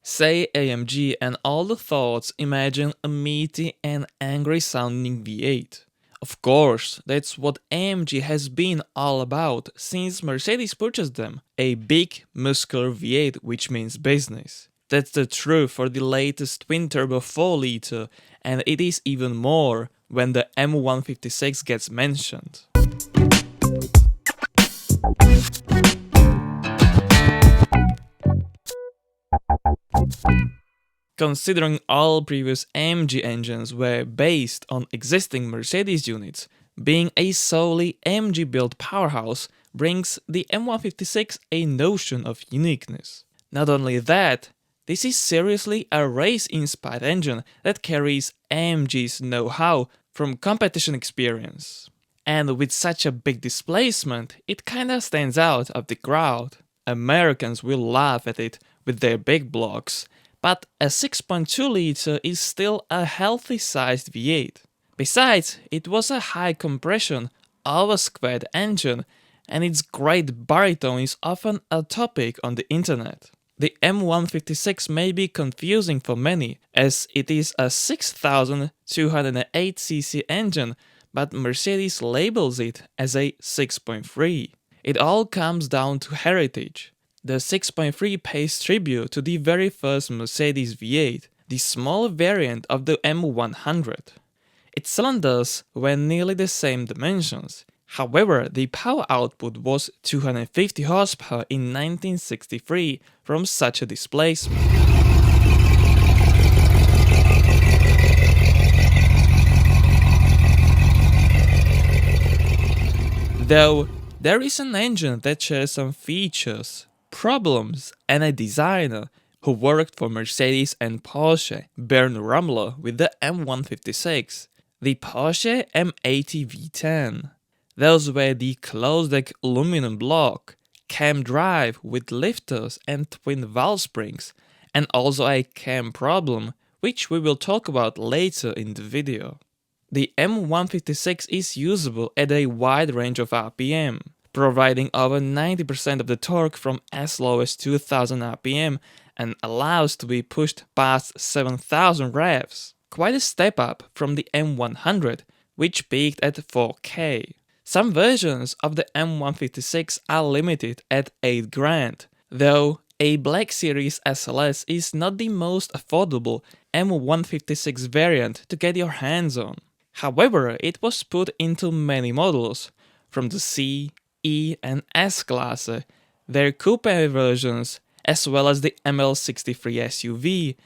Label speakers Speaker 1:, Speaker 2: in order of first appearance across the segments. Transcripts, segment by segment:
Speaker 1: Say AMG and all the thoughts imagine a meaty and angry sounding V8. Of course, that's what AMG has been all about since Mercedes purchased them, a big muscular V8 which means business. That's the truth for the latest twin-turbo 4-liter, and it is even more when the M156 gets mentioned. Considering all previous AMG engines were based on existing Mercedes units, being a solely AMG-built powerhouse brings the M156 a notion of uniqueness. Not only that, this is seriously a race-inspired engine that carries AMG's know-how from competition experience. And with such a big displacement, it kinda stands out of the crowd. Americans will laugh at it with their big blocks, but a 6.2-liter is still a healthy-sized V8. Besides, it was a high-compression, over-squared engine, and its great baritone is often a topic on the internet. The M156 may be confusing for many, as it is a 6,208cc engine, but Mercedes labels it as a 6.3. It all comes down to heritage. The 6.3 pays tribute to the very first Mercedes V8, the small variant of the M100. Its cylinders were nearly the same dimensions. However, the power output was 250 horsepower in 1963 from such a displacement. Though, there is an engine that shares some features, problems, and a designer who worked for Mercedes and Porsche, Bernd Rummler, with the M156, the Porsche M80 V10. Those were the closed-deck aluminum block, cam drive with lifters and twin valve springs, and also a cam problem, which we will talk about later in the video. The M156 is usable at a wide range of RPM, providing over 90% of the torque from as low as 2000 RPM and allows to be pushed past 7000 revs. Quite a step up from the M100, which peaked at 4K. Some versions of the M156 are limited at 8 grand, though a Black Series SLS is not the most affordable M156 variant to get your hands on. However, it was put into many models, from the C, E and S class, their coupe versions, as well as the ML63 SUV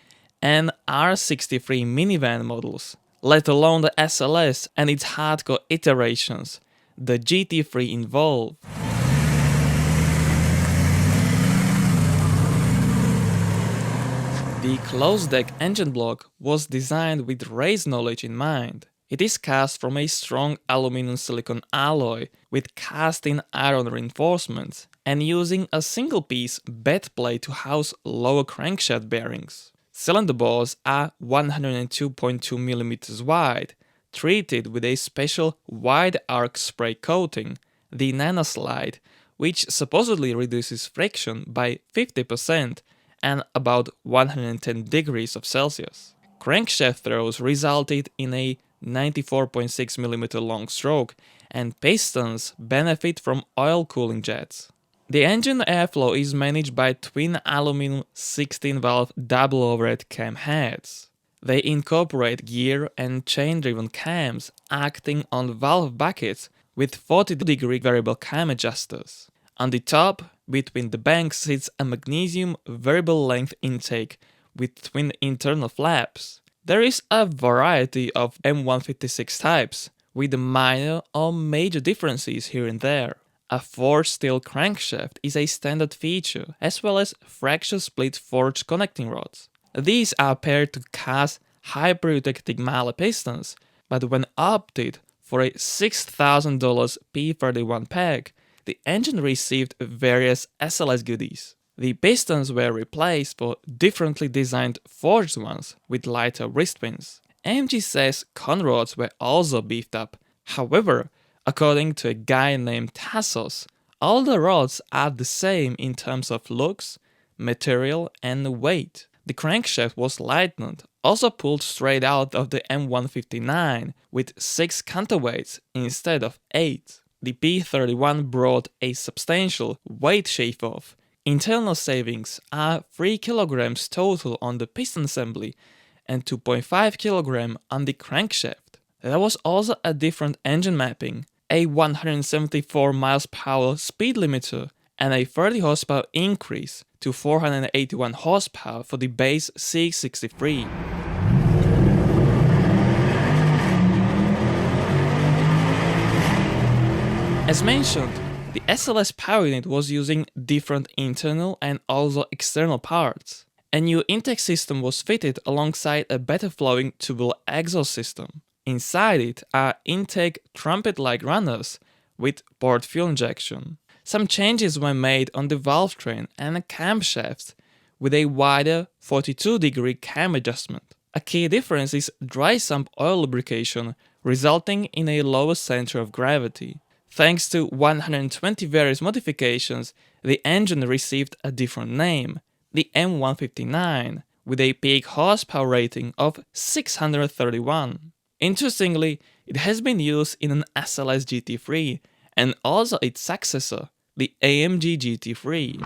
Speaker 1: and R63 minivan models, let alone the SLS and its hardcore iterations, the GT3 involved. The closed-deck engine block was designed with race knowledge in mind. It is cast from a strong aluminum-silicon alloy with cast-in iron reinforcements and using a single-piece bed plate to house lower crankshaft bearings. Cylinder bores are 102.2mm wide, treated with a special wide arc spray coating, the NanoSlide, which supposedly reduces friction by 50% and about 110 degrees of Celsius. Crankshaft throws resulted in a 94.6mm long stroke, and pistons benefit from oil cooling jets. The engine airflow is managed by twin aluminum 16-valve double overhead cam heads. They incorporate gear and chain-driven cams acting on valve buckets with 40-degree variable cam adjusters. On the top, between the banks, sits a magnesium variable length intake with twin internal flaps. There is a variety of M156 types, with minor or major differences here and there. A forged steel crankshaft is a standard feature, as well as fracture split forged connecting rods. These are paired to cast hyperprotective Mahle pistons, but when opted for a $6,000 P31 pack, the engine received various SLS goodies. The pistons were replaced for differently designed forged ones with lighter wrist pins. AMG says conrods were also beefed up. However, according to a guy named Tassos, all the rods are the same in terms of looks, material and weight. The crankshaft was lightened, also pulled straight out of the M159 with 6 counterweights instead of 8. The P31 brought a substantial weight shave-off. Internal savings are 3 kg total on the piston assembly and 2.5 kg on the crankshaft. There was also a different engine mapping, a 174 mph speed limiter, and a 30 horsepower increase to 481 horsepower for the base C63. As mentioned, the SLS power unit was using different internal and also external parts. A new intake system was fitted alongside a better flowing tubular exhaust system. Inside it are intake trumpet-like runners with port fuel injection. Some changes were made on the valve train and the camshafts with a wider 42-degree cam adjustment. A key difference is dry sump oil lubrication, resulting in a lower center of gravity. Thanks to 120 various modifications, the engine received a different name, the M159, with a peak horsepower rating of 631. Interestingly, it has been used in an SLS GT3 and also its successor, the AMG GT3.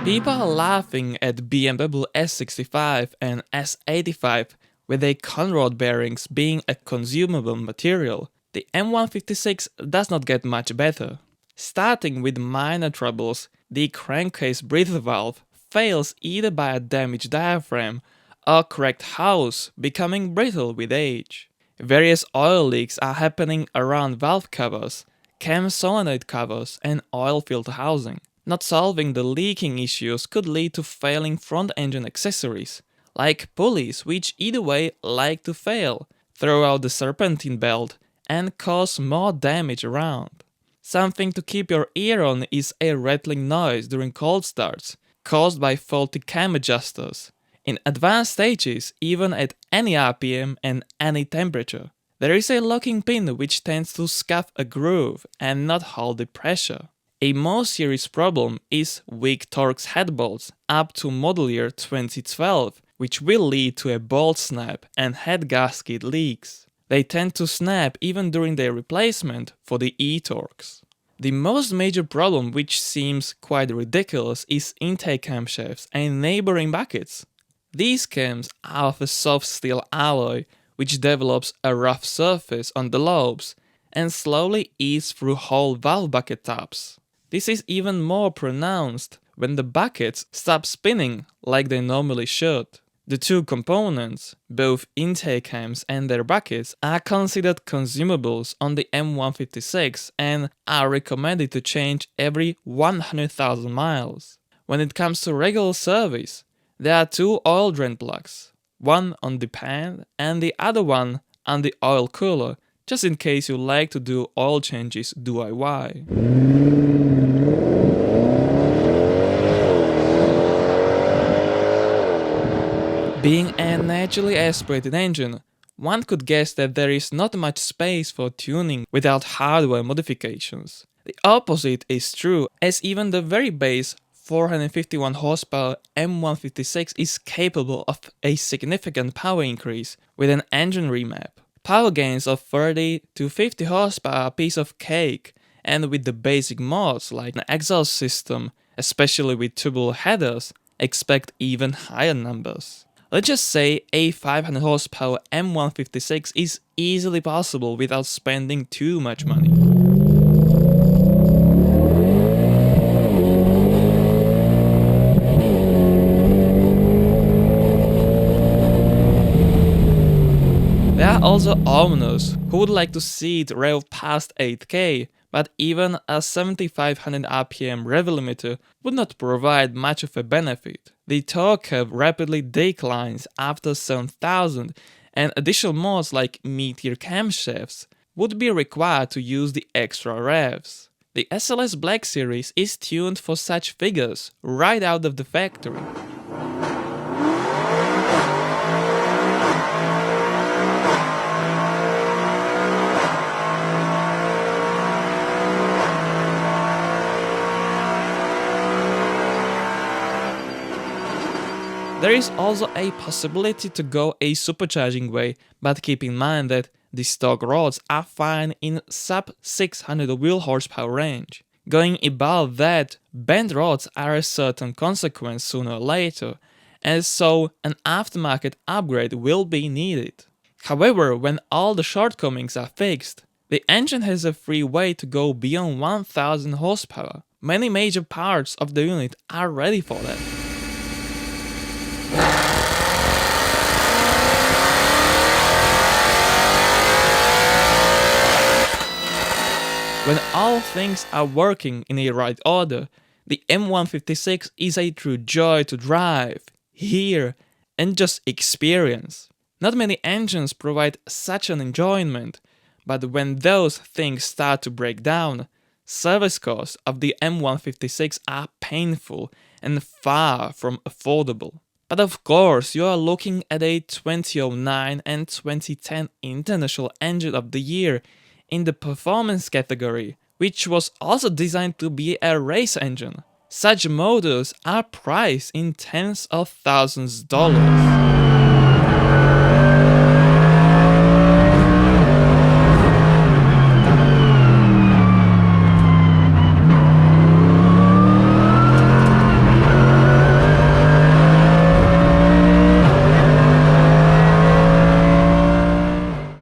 Speaker 1: People are laughing at BMW S65 and S85 with their conrod bearings being a consumable material. The M156 does not get much better. Starting with minor troubles, the crankcase breather valve fails either by a damaged diaphragm or cracked house, becoming brittle with age. Various oil leaks are happening around valve covers, cam solenoid covers, and oil filter housing. Not solving the leaking issues could lead to failing front engine accessories, like pulleys, which either way like to fail, throw out the serpentine belt, and cause more damage around. Something to keep your ear on is a rattling noise during cold starts, caused by faulty cam adjusters. In advanced stages, even at any RPM and any temperature, there is a locking pin which tends to scuff a groove and not hold the pressure. A more serious problem is weak Torx head bolts up to model year 2012, which will lead to a bolt snap and head gasket leaks. They tend to snap even during their replacement for the e-Torx. The most major problem, which seems quite ridiculous, is intake camshafts and neighboring buckets. These cams are of a soft steel alloy which develops a rough surface on the lobes and slowly eats through whole valve bucket tops. This is even more pronounced when the buckets stop spinning like they normally should. The two components, both intake cams and their buckets, are considered consumables on the M156 and are recommended to change every 100,000 miles. When it comes to regular service, there are two oil drain plugs, one on the pan and the other one on the oil cooler, just in case you like to do oil changes DIY. Being a naturally aspirated engine, one could guess that there is not much space for tuning without hardware modifications. The opposite is true, as even the very base 451 horsepower M156 is capable of a significant power increase with an engine remap. Power gains of 30 to 50 horsepower are a piece of cake, and with the basic mods like an exhaust system, especially with tubular headers, expect even higher numbers. Let's just say a 500 horsepower M156 is easily possible without spending too much money. There are also owners who would like to see it rev past 8K, but even a 7500 RPM rev limiter would not provide much of a benefit. The torque curve rapidly declines after 7000, and additional mods like mid-tier camshafts would be required to use the extra revs. The SLS Black Series is tuned for such figures right out of the factory. There is also a possibility to go a supercharging way, but keep in mind that the stock rods are fine in sub 600 wheel horsepower range. Going above that, bent rods are a certain consequence sooner or later, and so an aftermarket upgrade will be needed. However, when all the shortcomings are fixed, the engine has a free way to go beyond 1000 horsepower. Many major parts of the unit are ready for that. When all things are working in a right order, the M156 is a true joy to drive, hear, and just experience. Not many engines provide such an enjoyment, but when those things start to break down, service costs of the M156 are painful and far from affordable. But of course, you are looking at a 2009 and 2010 International Engine of the Year in the performance category, which was also designed to be a race engine. Such models are priced in tens of thousands of dollars.